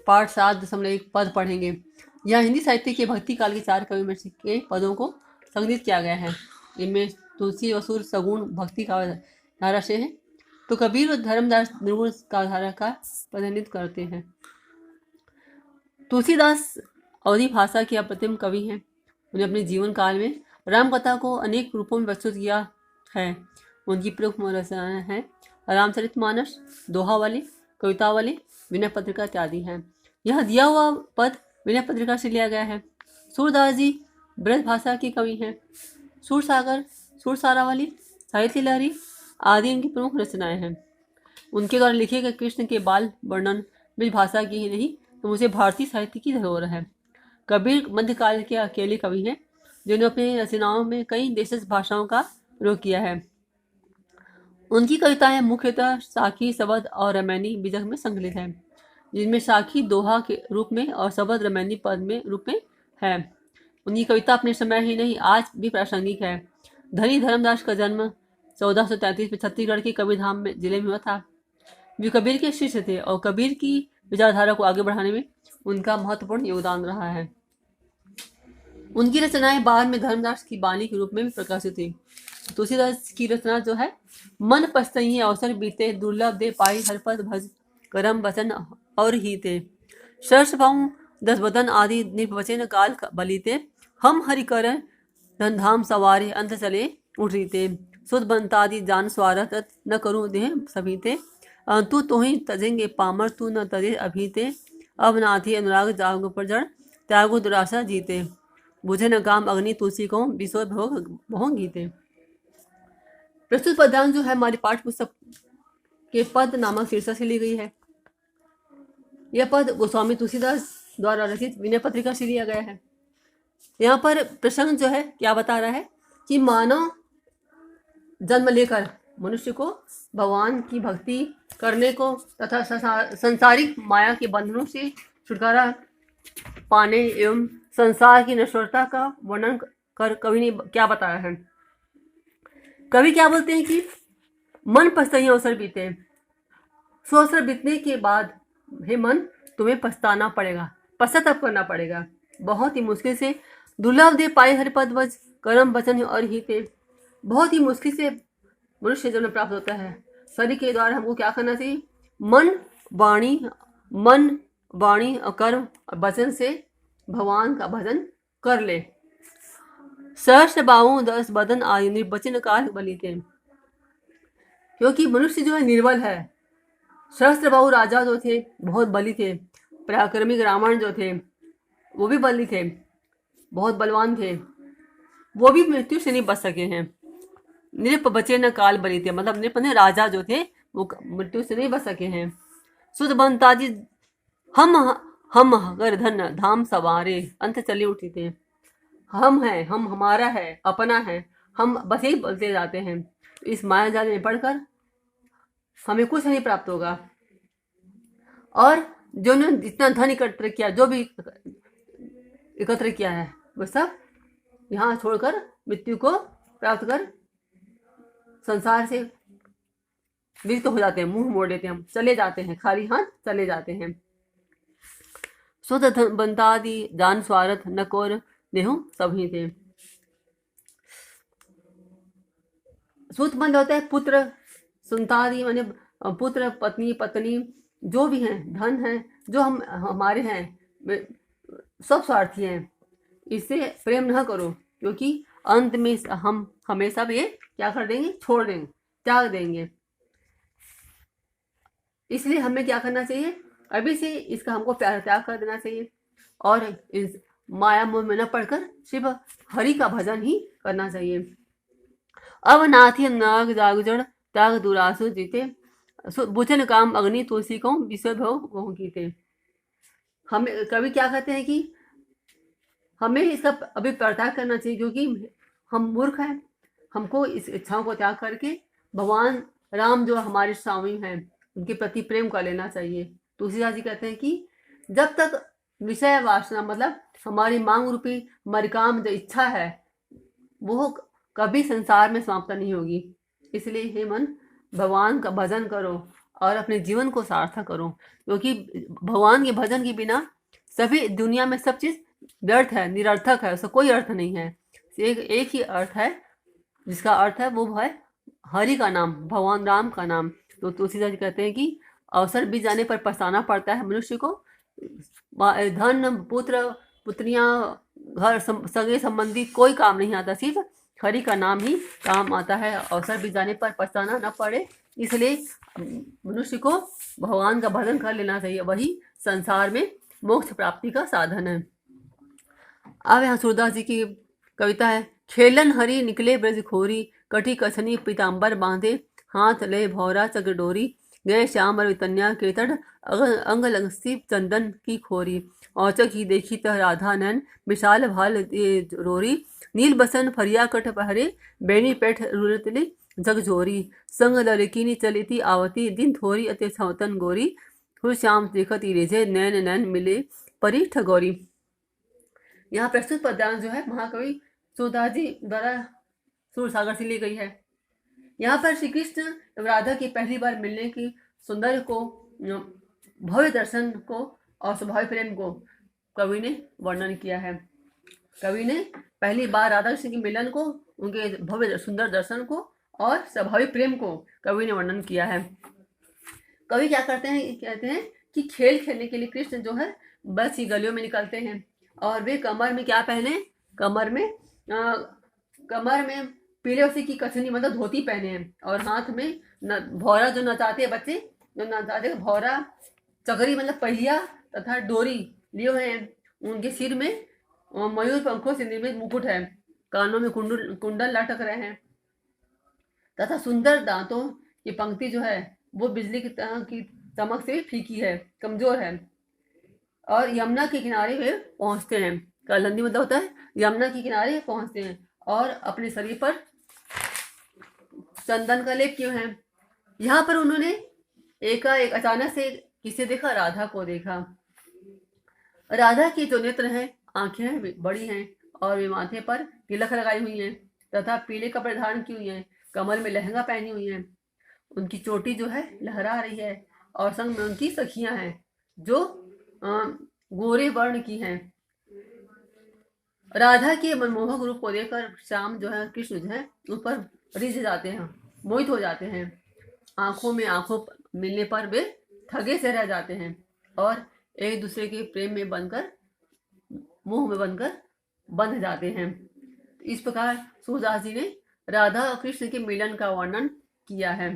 पाठ 7.1 पद पढ़ेंगे। यह हिंदी साहित्य के भक्ति काल के 4 कवि में से के पदों को संकलित किया गया है। इनमें तुलसी वसूर सगुण भक्ति का धारा से है, तो कबीर और धर्मदास निर्गुण का धारा का प्रतिनिधित्व करते हैं। तुलसीदास अवधी भाषा के अप्रतिम कवि हैं। उन्हें अपने जीवन काल में रामकथा को अनेक रूपों में प्रस्तुत किया है। उनकी प्रमुख रचनाएं हैं रामचरितमानस, दोहावली, कवितावली, विनय पत्रिका इत्यादि हैं। यह दिया हुआ पद विनय पत्रिका से लिया गया है। सूरदास जी ब्रज भाषा के कवि हैं। सूरसागर, सूरसारावली, साहित्य लहरी आदि इनकी प्रमुख रचनाएं हैं। उनके द्वारा लिखे गए कृष्ण के बाल वर्णन ब्रज भाषा की ही नहीं तो मुझे भारतीय साहित्य की धरोहर है। कबीर मध्यकाल के अकेले कवि हैं जिन्होंने अपनी रचनाओं में कई देशज भाषाओं का प्रयोग किया है। उनकी कविताएं मुख्यतः साखी, शबद और रमैनी बीजक में संकलित है, जिनमें साखी दोहा के रूप में और शबद रमैनी पद में रूप में है। उनकी कविता अपने समय ही नहीं आज भी प्रासंगिक है। धनी धर्मदास का जन्म 1433 में छत्तीसगढ़ के कबीरधाम में जिले में हुआ था। वे कबीर के शिष्य थे और कबीर की विचारधारा को आगे बढ़ाने में उनका महत्वपूर्ण योगदान रहा है। उनकी रचनाएं बाद में धर्मदास की बानी के रूप में भी प्रकाशित हुई। तुलसीदास की रचना जो है, मन पछतइये अवसर बीते, दुर्लभ दे पाई हरपद भज, करम वचन और हीते, सरस पाऊं दस बदन आदि निपवचन काल बलीते, हम हरि कर धनधाम सवारे अंत चले उठरीते, सुध बनतादि जान स्वारत न करूं देह सभीते, तू तो ही तजेंगे पामर तू न तजे अभीते, अब नाथी अनुराग जाग प्रजड़ त्यागो दुराशा जीते, बुझे न काम अग्नि तुलसी को विसो भोग गीते। प्रस्तुत पदांश जो है हमारी पाठ्य पुस्तक के पद नामक शीर्षक से ली गई है। यह पद गोस्वामी तुलसीदास द्वारा रचित विनय पत्रिका से लिया गया है। यहाँ पर प्रसंग जो है क्या बता रहा है कि मानव जन्म लेकर मनुष्य को भगवान की भक्ति करने को तथा संसारिक माया के बंधनों से छुटकारा पाने एवं संसार की नश्वरता का वर्णन कर कवि ने क्या बताया है। कवि क्या बोलते हैं कि मन पछताइये अवसर बीते, सो अवसर बीतने के बाद हे मन तुम्हें पछताना पड़ेगा, पश्चाताप करना पड़ेगा। बहुत ही मुश्किल से दुर्लभ दे पाए हरिपद वज, करम वचन और हिते। बहुत ही मुश्किल से मनुष्य जन्म प्राप्त होता है। शरीर के द्वारा हमको क्या करना चाहिए? मन वाणी और कर्म और वचन से भगवान का भजन कर ले। सहस्र बाहु दस बदन आदि निर्वचन काल बलीते, क्योंकि मनुष्य जो है निर्बल है। सहस्र बाहु राजा जो थे बहुत बली थे। पराक्रमी रावण जो थे वो भी बली थे, बहुत बलवान थे, वो भी मृत्यु से नहीं बच सके हैं। नृप बचे न काल बली थे, मतलब नृप ने राजा जो थे वो मृत्यु से नहीं बच सके हैं। सुध बनताजी हम अगर धन धाम सवारे अंत चले उठी थे। हम हैं, हम हमारा है, अपना है, हम बस यही बोलते जाते हैं। इस माया जाल में पढ़कर हमें कुछ नहीं प्राप्त होगा। और जो ने जितना धन एकत्र किया, जो भी एकत्र किया है वो सब यहाँ छोड़कर मृत्यु को प्राप्त कर संसार से विरक्त हो जाते हैं, मुंह मोड़ लेते हैं, हम चले जाते हैं, खाली हाथ चले जाते हैं। सुध बनतादि जान स्वार्थ न कोर देहु सभी थे। सूत बंद होता है पुत्र, संतादि माने पुत्र, पत्नी जो भी हैं, धन है, जो हम हमारे हैं, सब स्वार्थी हैं। इससे प्रेम न करो, क्योंकि अंत में हम हमेशा ये क्या कर देंगे? छोड़ देंगे, त्याग देंगे। इसलिए हमें क्या करना चाहिए? अभी से इसका हमको प्यार त्याग कर देना चाहिए और इस माया मोह में न पढ़कर सिर्फ हरि का भजन ही करना चाहिए। अब नाथी नाग जागजड़ त्याग दुरासु जीते, बुझन काम अग्नि तुलसी को विषय भोग गीते। हमें कवि क्या कहते हैं कि हमें इसका अभी परित्याग करना चाहिए, क्योंकि हम मूर्ख हैं। हमको इस इच्छाओं को त्याग करके भगवान राम जो हमारे स्वामी हैं उनके प्रति प्रेम कर लेना चाहिए। तुलसीदास जी कहते हैं कि जब तक विषय वासना, मतलब हमारी मांग रूपी हमारी काम जो इच्छा है वो कभी संसार में समाप्त नहीं होगी। इसलिए हे मन भगवान का भजन करो और अपने जीवन को सार्थक करो, क्योंकि भगवान के भजन के बिना सभी दुनिया में सब चीज़ व्यर्थ है, निरर्थक है, उसका कोई अर्थ नहीं है। एक ही अर्थ है, जिसका अर्थ है वो है हरि का नाम, भगवान राम का नाम। तो तुलसीदास जी कहते हैं कि अवसर बीत जाने पर पछताना पड़ता है मनुष्य को। धन, पुत्र, पुत्रियां, घर, सगे संबंधी कोई काम नहीं आता, सिर्फ हरि का नाम ही काम आता है। अवसर बीत जाने पर पछताना न पड़े, इसलिए मनुष्य को भगवान का भजन कर लेना चाहिए, वही संसार में मोक्ष प्राप्ति का साधन है। अब यहाँ सूरदास जी की कविता है। खेलन हरि निकले ब्रज खोरी, कटी कछनी पीताम्बर बांधे, हाथ ले भौरा चक्र डोरी, गए श्याम और वितन्या के तट, अंग लगसी चंदन की खोरी, औचक ही देखी तह राधा नैन, विशाल भाल रोरी, नील बसन फरिया कट पहरे, बेनी पेठ रुलतली जगजोरी, संग लड़किनी चलिती आवती, दिन थोरी अति सवतन गोरी, खुश श्याम देखती रेजे, नैन नैन मिले परी ठगोरी। यहाँ प्रस्तुत पद्यांश जो है महाकवि सूरदास जी द्वारा सूरसागर से ली गई है। यहाँ पर श्री कृष्ण राधा की पहली बार मिलने की सुंदर को, भव्य दर्शन को और स्वाभाविक प्रेम को कवि ने वर्णन किया है। कवि ने पहली बार राधा कृष्ण के मिलन को, उनके भव्य सुंदर दर्शन को और स्वाभाविक प्रेम को कवि ने वर्णन किया है। कवि क्या करते हैं, कहते हैं कि खेल खेलने के लिए कृष्ण जो है बस ही गलियों में निकलते हैं, और वे कमर में क्या पहने, कमर में पीले उसी की कछनी मतलब धोती पहने हैं, और हाथ में भौरा, जो नचाते हैं बच्चे, जो नचाते हैं भौरा, चकरी मतलब पहिया तथा डोरी लिए हुए हैं। उनके सिर में मयूर पंखों से निर्मित मुकुट है, कानों में कुंडल लटक रहे हैं, तथा सुंदर दांतों की पंक्ति जो है वो बिजली की चमक से फीकी है, कमजोर है। और यमुना के किनारे वे पहुंचते हैं, कालंदी मतलब होता है यमुना के किनारे पहुंचते हैं, और अपने शरीर पर चंदन का लेप किए हैं। यहाँ पर उन्होंने एक अचानक से किसे देखा, राधा को देखा। राधा की जो नेत्र हैं, आंखें बड़ी हैं, और वे माथे पर तिलक लगाई हुई हैं तथा पीले कपड़े धारण की हुई हैं, कमर में लहंगा पहनी हुई हैं। उनकी चोटी जो है लहरा रही है, और संग में उनकी सखियां हैं जो गोरे वर्ण की हैं। राधा के मनमोहक रूप को देखकर श्याम जो है, कृष्ण जो है, उन पर रिझ जाते हैं, मोहित हो जाते हैं। आंखों में आंखों मिलने पर वे ठगे से रह जाते हैं, और एक दूसरे के प्रेम में बनकर, मोह में बनकर बंध जाते हैं। इस प्रकार सूरदास जी ने राधा और कृष्ण के मिलन का वर्णन किया है।